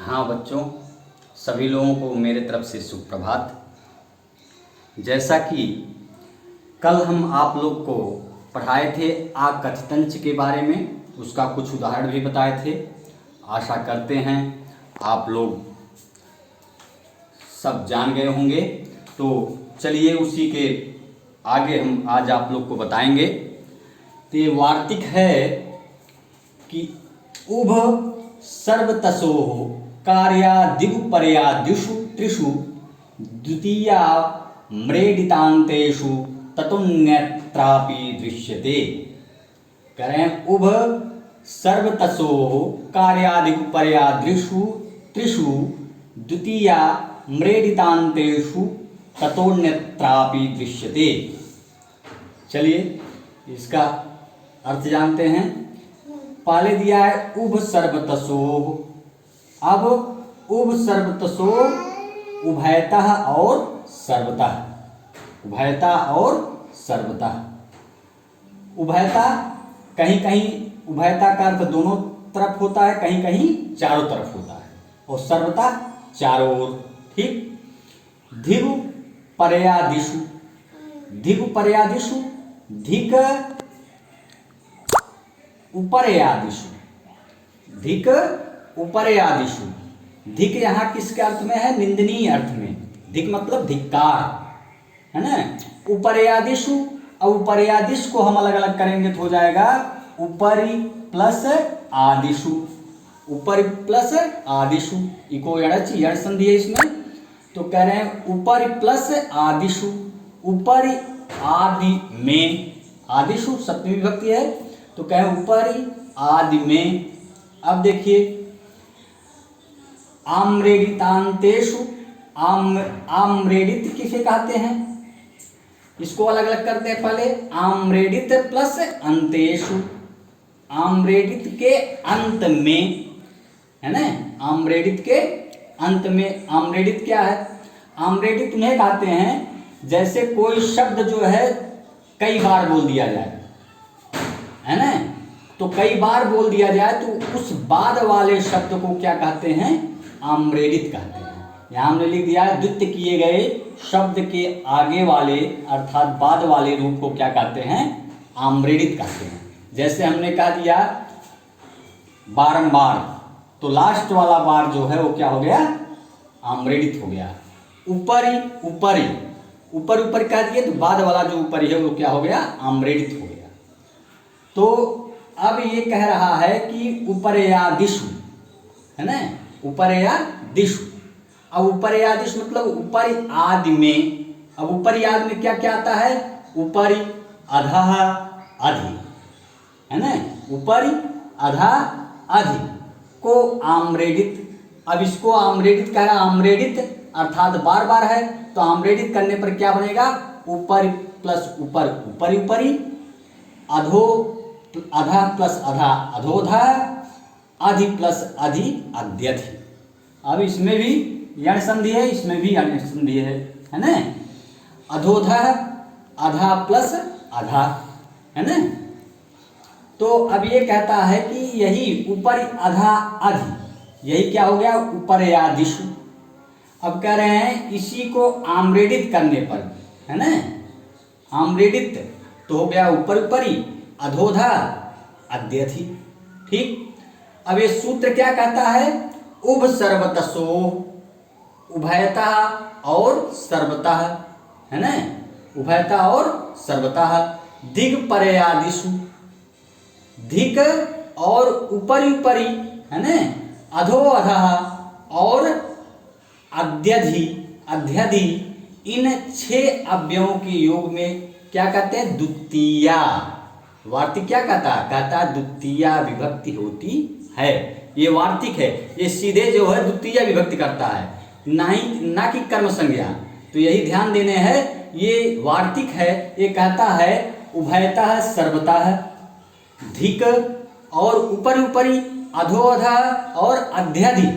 हाँ बच्चों, सभी लोगों को मेरे तरफ से सुप्रभात। जैसा कि कल हम आप लोग को पढ़ाए थे आकथितंच के बारे में, उसका कुछ उदाहरण भी बताए थे। आशा करते हैं आप लोग सब जान गए होंगे। तो चलिए उसी के आगे हम आज आप लोग को बताएंगे। तो ये वार्तिक है कि उभ सर्वतसोः कार्यादिगुपर्यादिषु त्रिषु द्वितीया म्रेडितान्तेषु ततोऽन्यत्रापि दृश्यते। करें उभ सर्वतसोः कार्यादिगुपर्यादिषु त्रिषु द्वितीया म्रेडितान्तेषु ततोऽन्यत्रापि दृश्यते। चलिए इसका अर्थ जानते हैं। पहले दिया है उभ सर्वतसोः। अब उभ सर्वतसोः उभयतः और सर्वतः, उभयतः और सर्वतः। उभयतः कहीं कहीं उभयता का अर्थ दोनों तरफ होता है, कहीं कहीं चारों तरफ होता है, और सर्वतः चारों ओर। ठीक। धिगु पर्यादिषु, धिगु पर्यादिषु, धिक उपर्यादिषु, धिक उपर्यादिषु। धिक यहाँ किसके अर्थ में है? निंदनीय अर्थ में। धिक मतलब धिक्कार, है ना। उपर्यादिषु, अब उपर्यादिश को हम अलग अलग करेंगे तो हो जाएगा उपरि प्लस आदिषु, उपरि प्लस आदिषु। इको यड़च यड़ संधि है इसमें, तो कह रहे हैं उपरि प्लस आदिषु, उपरि आदि में। आदिषु सप्तमी विभक्ति है, तो कहें उपरि आदि में। अब देखिए आम्रेडितान्तेषु, आम्रेडित किसे कहते हैं? इसको अलग अलग करते हैं। पहले आम्रेडित प्लस अंतेषु, आम्रेडित के अंत में, है ना। आम्रेडित के अंत में। आम्रेडित क्या है? आम्रेडित उन्हें कहते हैं जैसे कोई शब्द जो है कई बार बोल दिया जाए, है ना। तो कई बार बोल दिया जाए तो उस बाद वाले शब्द को क्या कहते हैं? आम्रेडित कहते हैं। यहाँ हमने लिख दिया है द्वित्व किए गए शब्द के आगे वाले अर्थात बाद वाले रूप को क्या कहते हैं? आम्रेडित कहते हैं। जैसे हमने कह दिया बारंबार, तो लास्ट वाला बार जो है वो क्या हो गया? आम्रेडित हो गया। ऊपरी ऊपरी, ऊपर ऊपर कह दिए तो बाद वाला जो ऊपरी है वो क्या हो गया? आम्रेडित हो गया। तो अब ये कह रहा है कि उपर्यादिषु, है ना, उपर्यादिषु। अब उपर्यादिषु मतलब ऊपरी आदि में। अब ऊपरी आदि में क्या क्या आता है? ऊपरी, अधः, अधि, है ना। ऊपरी, अधः, अधि को आम्रेडित। अब इसको आम्रेडित कह रहा है। आम्रेडित अर्थात बार बार है, तो आम्रेडित करने पर क्या बनेगा? ऊपर प्लस ऊपर, ऊपरी ऊपरी, अधो अधा प्लस अधा, अधोधा, अधि प्लस अधि, अध्यधि। अब इसमें भी यण संधि है, इसमें भी यण संधि है ना। अधोधा, अधा प्लस अधा, है ना। तो अब ये कहता है कि यही ऊपर अधा अधि, यही क्या हो गया? उपर्यादिषु। अब कह रहे हैं इसी को आम्रेडित करने पर, है ना, आम्रेडित तो हो गया ऊपर ऊपरी, अधोधा, अध्यधि। ठीक। अब ये सूत्र क्या कहता है? उभ सर्वतसोः, उभयतः और सर्वतः, है ना, उभयतः और सर्वतः। धिक पर्यादिषु, धिक और ऊपरी ऊपरी, है ना, अधो अधः और अध्यधि, अध्यधि। इन 6 अव्ययों के योग में क्या कहते हैं? द्वितीया। वार्तिक क्या कहता है? कहता है द्वितीया विभक्ति होती है। ये वार्तिक है, ये सीधे जो है द्वितीया विभक्ति करता है, ना कि कर्म संज्ञा। तो यही ध्यान देने हैं, ये वार्तिक है। ये कहता है उभयतः सर्वतः, धिक और ऊपर ऊपरी, अधोअधा और अध्यधि।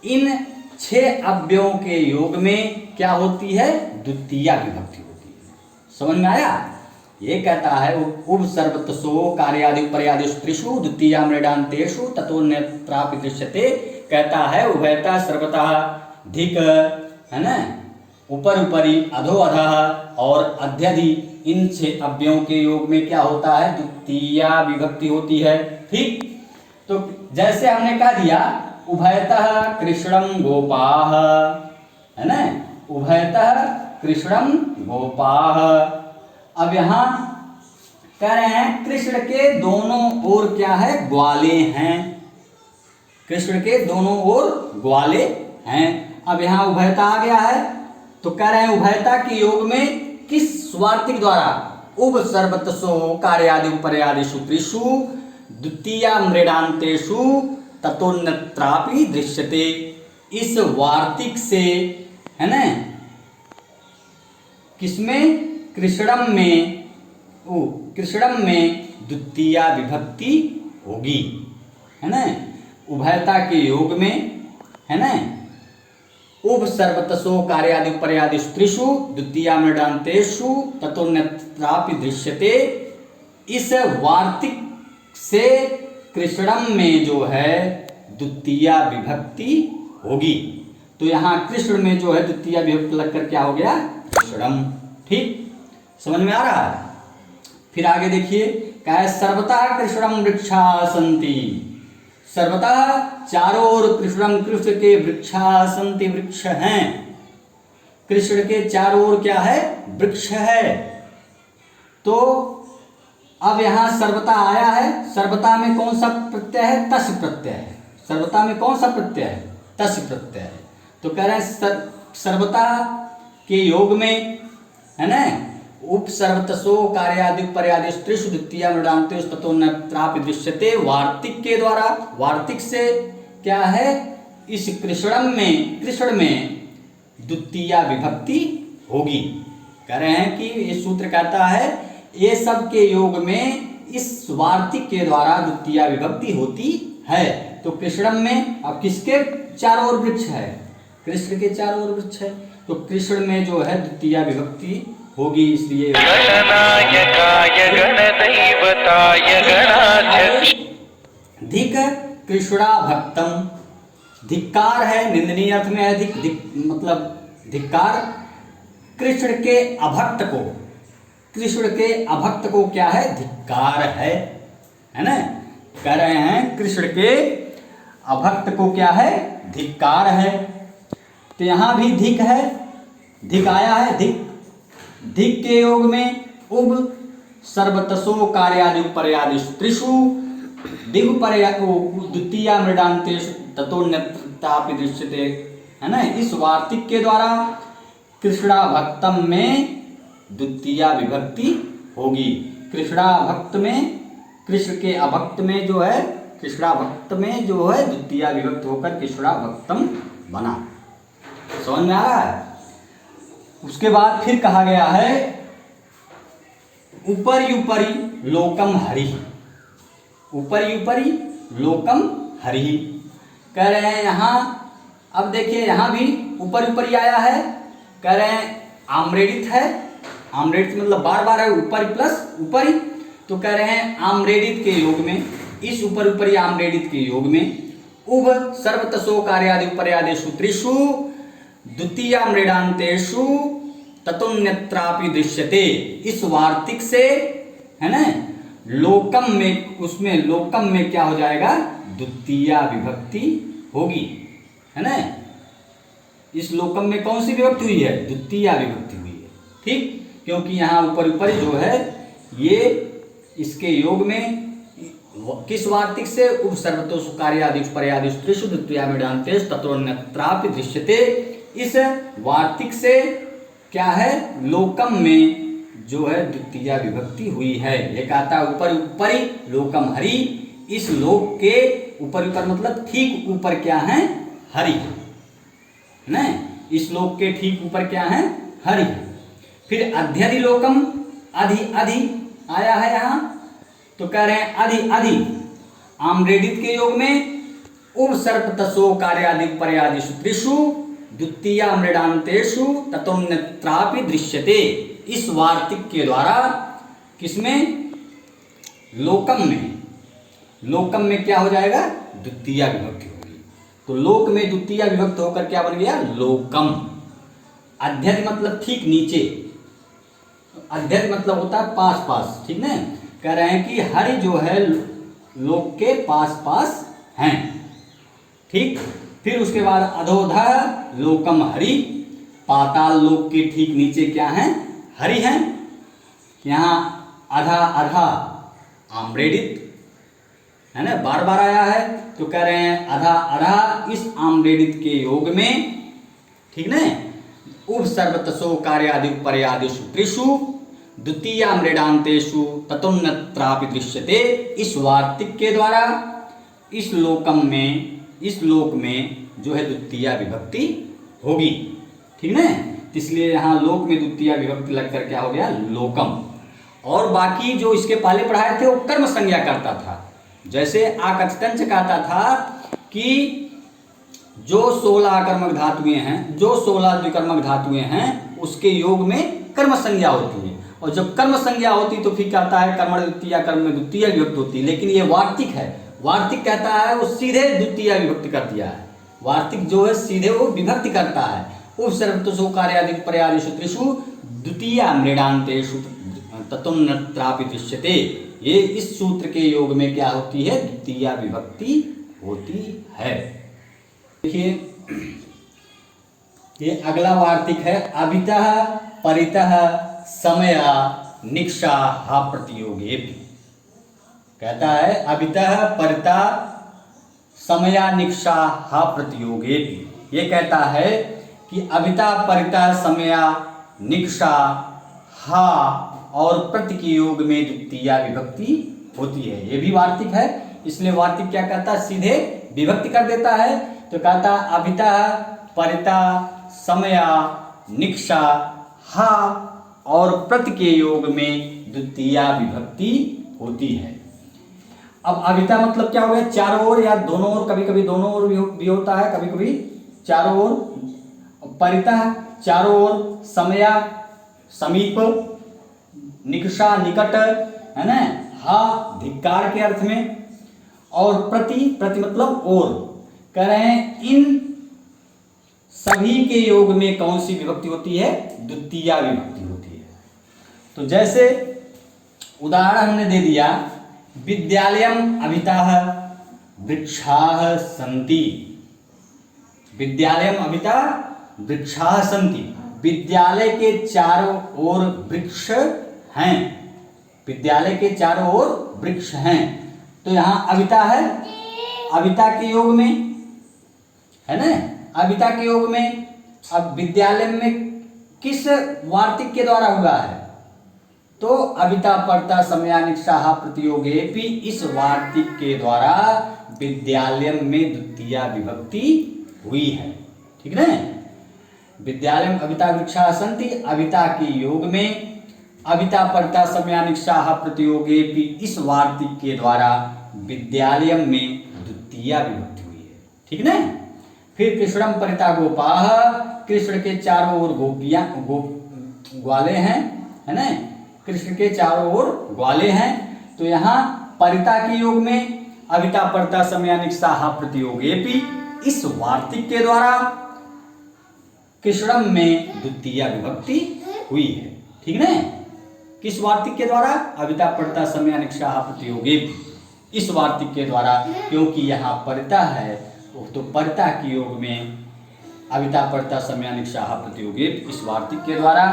इन 6 अव्ययों के योग में क्या होती है? द्वितीया विभक्ति होती है। समझ में आया? ये कहता है उभ सर्वतसोः कार्यादि पर्यादिषु त्रिषु द्वितीया मृडान्तेषु ततोऽन्यत्रापि दृश्यते। कहता है उभयतः सर्वतः धिक, है ना, ऊपर ऊपरी, अधो अधः और अध्यधि, इन 6 अव्ययों के योग में क्या होता है, द्वितीया विभक्ति होती है। ठीक, तो जैसे हमने कह दिया उभयतः कृष्णम गोपाः, है ना, उभयतः कृष्णम गोपाः। अब यहां कह रहे हैं कृष्ण के दोनों ओर क्या है, ग्वाले हैं, कृष्ण के दोनों ओर ग्वाले हैं। अब यहां उभयता आ गया है, तो कह रहे हैं उभयता के योग में किस वार्तिक द्वारा, उभ सर्वतसो कार्यादि उपर्यादिषु त्रिषु द्वितीया मृडान्तेषु ततोन्यत्रापि दृश्यते। इस वार्तिक से, है ना, किसमें, कृष्णम में, कृष्णम में द्वितीया विभक्ति होगी, है ना, उभयता के योग में, है ना, उभ सर्वतसो कार्यादि पर्यादिषु त्रिषु द्वितीया मृडान्तेषु ततोन्यत्रापि दृश्यते। इस वार्तिक से कृष्णम में जो है द्वितीया विभक्ति होगी, तो यहाँ कृष्ण में जो है द्वितीया विभक्ति लगकर क्या हो गया, कृष्णम। ठीक, समझ में आ रहा है। फिर आगे देखिए, क्या है, सर्वतः कृष्णम वृक्षा सन्ति, सर्वतः चारों ओर कृष्णम, कृष्ण के वृक्षा सन्ति, वृक्ष हैं, कृष्ण के चारों ओर क्या है, वृक्ष है। तो अब यहां सर्वता आया है, सर्वता में कौन सा प्रत्यय है, तस् प्रत्यय है, सर्वता में कौन सा प्रत्यय है, तस् प्रत्यय है। तो कह रहे हैं सर्वता के योग में, है ना, उप सर्वतसो कार्यादि पर्यादिषु त्रिषु द्वितीया मृडान्तेषु ततोन्यत्रापि दृश्यते। वार्तिक के द्वारा, वार्तिक से क्या है, इस कृष्णम में, कृष्ण में द्वितीया विभक्ति होगी। कह रहे हैं कि ये सूत्र कहता है ये सब के योग में इस वार्तिक के द्वारा द्वितीया विभक्ति होती है। तो कृष्णम में अब किसके चारों ओर वृक्ष है, कृष्ण के चारों ओर वृक्ष है, तो कृष्ण में जो है द्वितीया विभक्ति होगी, इसलिए धिक कृष्णा भक्तम, धिक्कार है, निंदनीय अर्थ में है धिक, मतलब धिक्कार, कृष्ण के अभक्त को, कृष्ण के अभक्त को क्या है, धिक्कार है ना। कह रहे हैं कृष्ण के अभक्त को क्या है, धिक्कार है। तो यहां भी धिक है, धिक आया है, धिक, धिक के योग में उभ सर्वतसो कार्यादि पर्यादिषु त्रिषु दिग द्वितीया मृडान्तेषु ततोन्यत्रापि दृश्यते, है ना। इस वार्तिक के द्वारा कृष्णा भक्तम में द्वितीया विभक्ति होगी। कृष्णा भक्त में, कृष्ण के अभक्त में जो है, कृष्णा भक्त में जो है द्वितीया विभक्त होकर कृष्णा भक्तम बना। समझ में आ रहा है। उसके बाद फिर कहा गया है ऊपरी ऊपरी लोकम हरि, ऊपरी ऊपरी लोकम हरि। कह रहे हैं यहाँ, अब देखिए यहाँ भी ऊपर ऊपरी आया है, कह रहे हैं आम्रेडित है, आम्रेडित मतलब बार बार है, ऊपरी प्लस ऊपरी। तो कह रहे हैं आम्रेडित के योग में, इस ऊपर ऊपरी आम्रेडित के योग में उभ सर्वतसो कार्यादि पर्यादिषु त्रिषु द्वितीया मृडान्तेषु ततोन्यत्रापि दृश्यते। इस वार्तिक से, है ना, लोकम में, उसमें लोकम में क्या हो जाएगा, द्वितीया विभक्ति होगी, है ना। इस लोकम में कौन सी विभक्ति हुई है, द्वितीया विभक्ति हुई है। ठीक, क्योंकि यहाँ ऊपर ऊपर जो है ये इसके योग में किस वार्तिक से, उप सर्वतोषु कार्यादि पर्यादिषु त्रिषु द्वितीया मृडान्तेषु ततोन्यत्रापि दृश्यते। इस वार्तिक से क्या है, लोकम में जो है द्वितीया विभक्ति हुई है। एक आता है ऊपर ऊपरी लोकम हरि, इस लोक के ऊपर ऊपर मतलब ठीक ऊपर क्या है, हरि, है, इस लोक के ठीक ऊपर क्या है, हरि। फिर अध्यधि लोकम, अधि अधि आया है यहाँ, तो कह रहे हैं अधि अधि आम्रेडित के योग में उप सर्पतसो कार्यादि पर्यादिषु त्रिषु द्वितीया मृडान्तेषु ततोन्यत्रापि दृश्यते। इस वार्तिक के द्वारा किसमें, लोकम में, लोकम में क्या हो जाएगा, द्वितीया विभक्ति होगी। तो लोक में द्वितीय विभक्त होकर क्या बन गया? लोकम। अध्यध मतलब ठीक नीचे, अध्यध मतलब होता है पास पास, ठीक ना। कह रहे हैं कि हरि जो है लोक के पास पास हैं, ठीक। फिर उसके बाद अधोधः लोकम हरि, पाताल लोक के ठीक नीचे क्या है? हरि हैं। यहाँ अधा अधा आम्रेडित है ना, बार बार आया है, तो कह रहे हैं अधा अधा इस आम्रेडित के योग में, ठीक ना। उपसर्वतसो कार्यादि पर्यादिषु त्रिषु द्वितीय मृडांतेषु ततोन्नत्रापि दृश्यते। इस वार्तिक के द्वारा इस लोक में जो है द्वितीय विभक्ति होगी, ठीक ना। इसलिए यहाँ लोक में द्वितीय विभक्ति लगकर क्या हो गया? लोकम। और बाकी जो इसके पहले पढ़ाए थे वो कर्म संज्ञा करता था। जैसे आकथितंच कहता था कि जो 16 आकर्मक धातुएं हैं, जो 16 द्विकर्मक धातुएं हैं, उसके योग में कर्म संज्ञा होती है। और जब कर्म संज्ञा होती तो फिर कहता है कर्मण द्वितीय, कर्म में द्वितीय विभक्ति होती है। लेकिन ये वार्तिक है, वार्तिक कहता है वो सीधे द्वितीय विभक्ति कर दिया है। वार्तिक जो है सीधे वो विभक्ति करता है। उपसर्वतसो कार्यादि पर्यादिषु त्रिषु द्वितीय मृडांतेषु ततोन्नत्रापि दृश्यते। ये इस सूत्र के योग में क्या होती है? द्वितीय विभक्ति होती है। देखिए ये अगला वार्तिक है, अभितः परितः समया निक्षा हा प्रतियोगे। कहता है अभितः परितः समया निक्षा हा प्रतियोगे। ये कहता है कि अभितः परितः समया निक्षा हा और प्रति के योग में द्वितीय विभक्ति होती है। ये भी वार्तिक है, इसलिए वार्तिक क्या कहता है? सीधे विभक्ति कर देता है। तो कहता अभितः परितः समया निक्षा हा और प्रति के योग में द्वितीय विभक्ति होती है। अब अभितः मतलब क्या हो गया? चारों ओर या दोनों ओर, कभी कभी दोनों ओर भी होता है, कभी कभी चारों ओर। परितः चारों ओर, समया समीप, निकषा निकट, है ना, हा धिक्कार के अर्थ में, और प्रति, प्रति मतलब और। कह रहे हैं इन सभी के योग में कौन सी विभक्ति होती है? द्वितीय विभक्ति होती है। तो जैसे उदाहरण हमने दे दिया, विद्यालयम अभितः वृक्षाः सन्ति। विद्यालयम अभितः वृक्षाः सन्ति, विद्यालय के चारों ओर वृक्ष हैं, विद्यालय के चारों ओर वृक्ष हैं। तो यहाँ अभिता है, अभिता के योग में है ना, अभिता के योग में। अब विद्यालय में किस वार्तिक के द्वारा हुआ है? तो अभिता परता समयानिक्षा हा प्रतियोगेपि, इस वार्तिक के द्वारा विद्यालय में द्वितीय विभक्ति हुई है, ठीक ना। विद्यालय अभिता वृक्षा सन्ति, अभिता के योग में अभिता परता समयानिक्षा हा प्रतियोगेपि, इस वार्तिक के द्वारा विद्यालय में द्वितीय विभक्ति हुई है, ठीक ना। फिर कृष्णम परिता गोपाः, कृष्ण के चारों ओर गोपियां ग्वाले हैं, है ना, कृष्ण के चारों ओर ग्वाले हैं। तो यहाँ परिता के योग में अभिता परता समयानिक्षा हा प्रतियोगेपि, इस वार्तिक के द्वारा कृष्णम में द्वितीय विभक्ति हुई है, ठीक ना। किस वार्तिक के द्वारा? अभिता परता समयानिक्षा हा प्रतियोगेपि, इस वार्तिक के द्वारा, क्योंकि यहाँ परिता है तो परिता के योग में अभिता परता समयानिक्षा हा प्रतियोगेपि, इस वार्तिक के द्वारा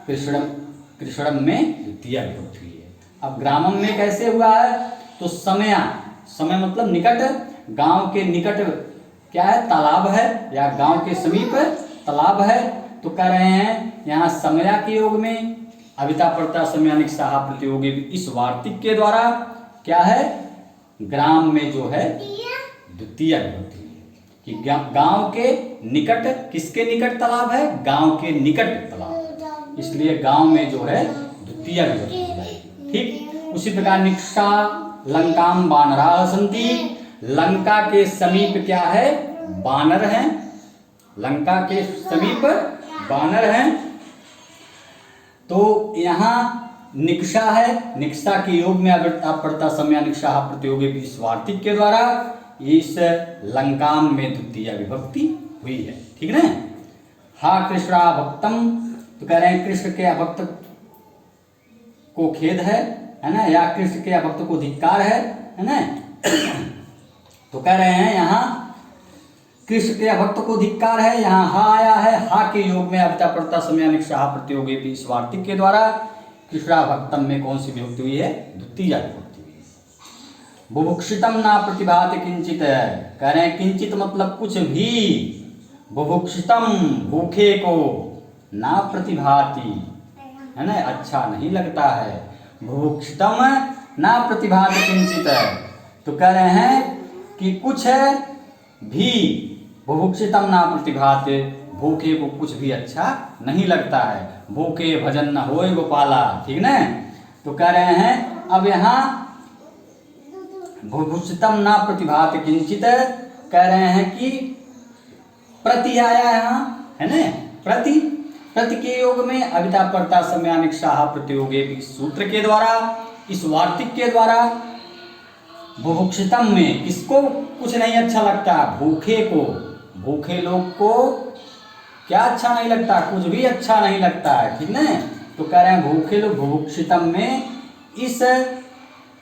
कृष्णम में द्वितीय विभक्ति हुई है। अब ग्रामम में कैसे हुआ है? तो समया, समय मतलब निकट, गांव के निकट क्या है? तालाब है, या गांव के समीप तालाब है। तो कह रहे हैं यहाँ समया के योग में अभिता परता समयानिक्षा हा प्रतियोगेपि, इस वार्तिक के द्वारा क्या है? ग्राम में जो है द्वितीय विभक्ति कि गांव के निकट, किसके निकट तालाब है? गांव के निकट तालाब, इसलिए गांव में जो है द्वितीय विभक्ति हो जाएगी, ठीक। उसी प्रकार निक्षा लंकाम बानराः सन्ति, लंका के समीप क्या है? बानर हैं, लंका के समीप बानर हैं। तो यहाँ निक्षा है, निक्षा के योग में अभिता परता समयानिक्षा हा प्रतियोगेपि, इस वार्तिक के द्वारा इस लंकाम में द्वितीय विभक्ति हुई है। ठीक है ना। हा कृष्णा भक्तम, तो कह रहे हैं कृष्ण के अभक्त को खेद है ना, या कृष्ण के अभक्त को धिक्कार है ना। तो कह रहे हैं यहाँ कृष्ण के अभक्त को धिक्कार है, यहाँ हा आया है। हा के योग में अभिता पड़ता समयानिक शाह प्रत्योगे भी इस वार्तिक के द्वारा कृष्णा भक्तम में कौन सी विभक्ति हुई है? द्वितीय विभक्ति हुई है। बुभुक्षितम ना प्रतिभाति किंचित, कह रहे हैं किंचित मतलब कुछ भी, बुभुक्षितम भूखे को, ना प्रतिभाति है ना अच्छा नहीं लगता है, बुभुक्षितम ना प्रतिभाति किंचित, तो कह रहे हैं कि कुछ भी, बुभुक्षितम ना प्रतिभाति, भूखे को कुछ भी अच्छा नहीं लगता है, भूखे भजन न होए गोपाला। ठीक ना। तो कह रहे हैं अब यहाँ बुभुक्षितम ना प्रतिभाति किंचित, कह रहे हैं कि प्रति आया यहाँ है ना, प्रति, प्रति के योग में अभिता पड़ता समयानिक शाह प्रत्योगे इस सूत्र के द्वारा, इस वार्तिक के द्वारा बुभुक्षितम में किसको कुछ नहीं अच्छा लगता? भूखे को, भूखे लोग को क्या अच्छा नहीं लगता? कुछ भी अच्छा नहीं लगता है। ठीक है। तो कह रहे हैं भूखे लोग, बुभुक्षितम में इस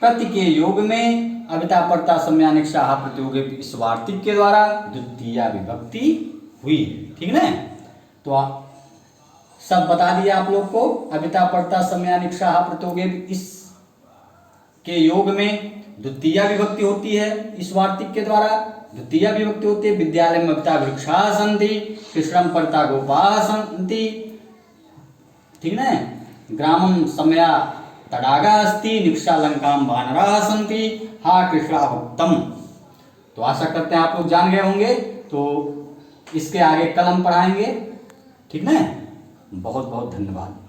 प्रति के योग में अभिता पड़ता समयानिक शाह प्रत्योगे इस वार्तिक के द्वारा द्वितीय विभक्ति हुई। ठीक है। तो सब बता दिया आप लोग को। अभिता पड़ता समयानिक शाह प्रत्योगे इस के योग में द्वितीय विभक्ति होती है इस वार्तिक के द्वारा, द्वितीय विभक्ति होती है। विद्यालय में अभिता वृक्षा सन्ति, कृष्णम परता गोपा सन्ति। ठीक है। ग्रामम समया तडागा अस्ति, निक्षा लंकाम वानरा सन्ति, हा कृष्णा भक्तम। तो आशा करते हैं आप लोग जान गए होंगे। तो इसके आगे कल हम पढ़ाएंगे। ठीक है। बहुत बहुत धन्यवाद।